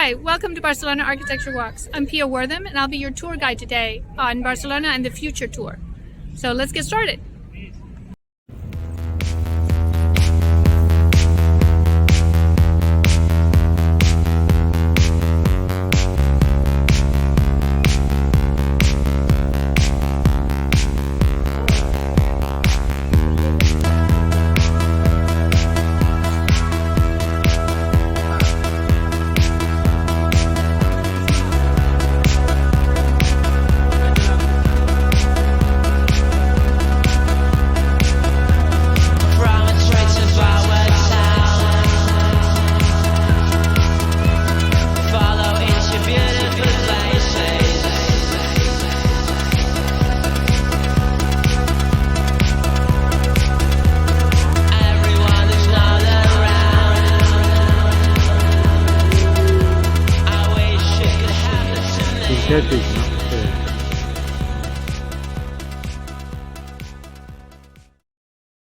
Hi, welcome to Barcelona Architecture Walks. I'm Pia Wortham and I'll be your tour guide today on Barcelona and the Future Tour. So let's get started. Media-TIC.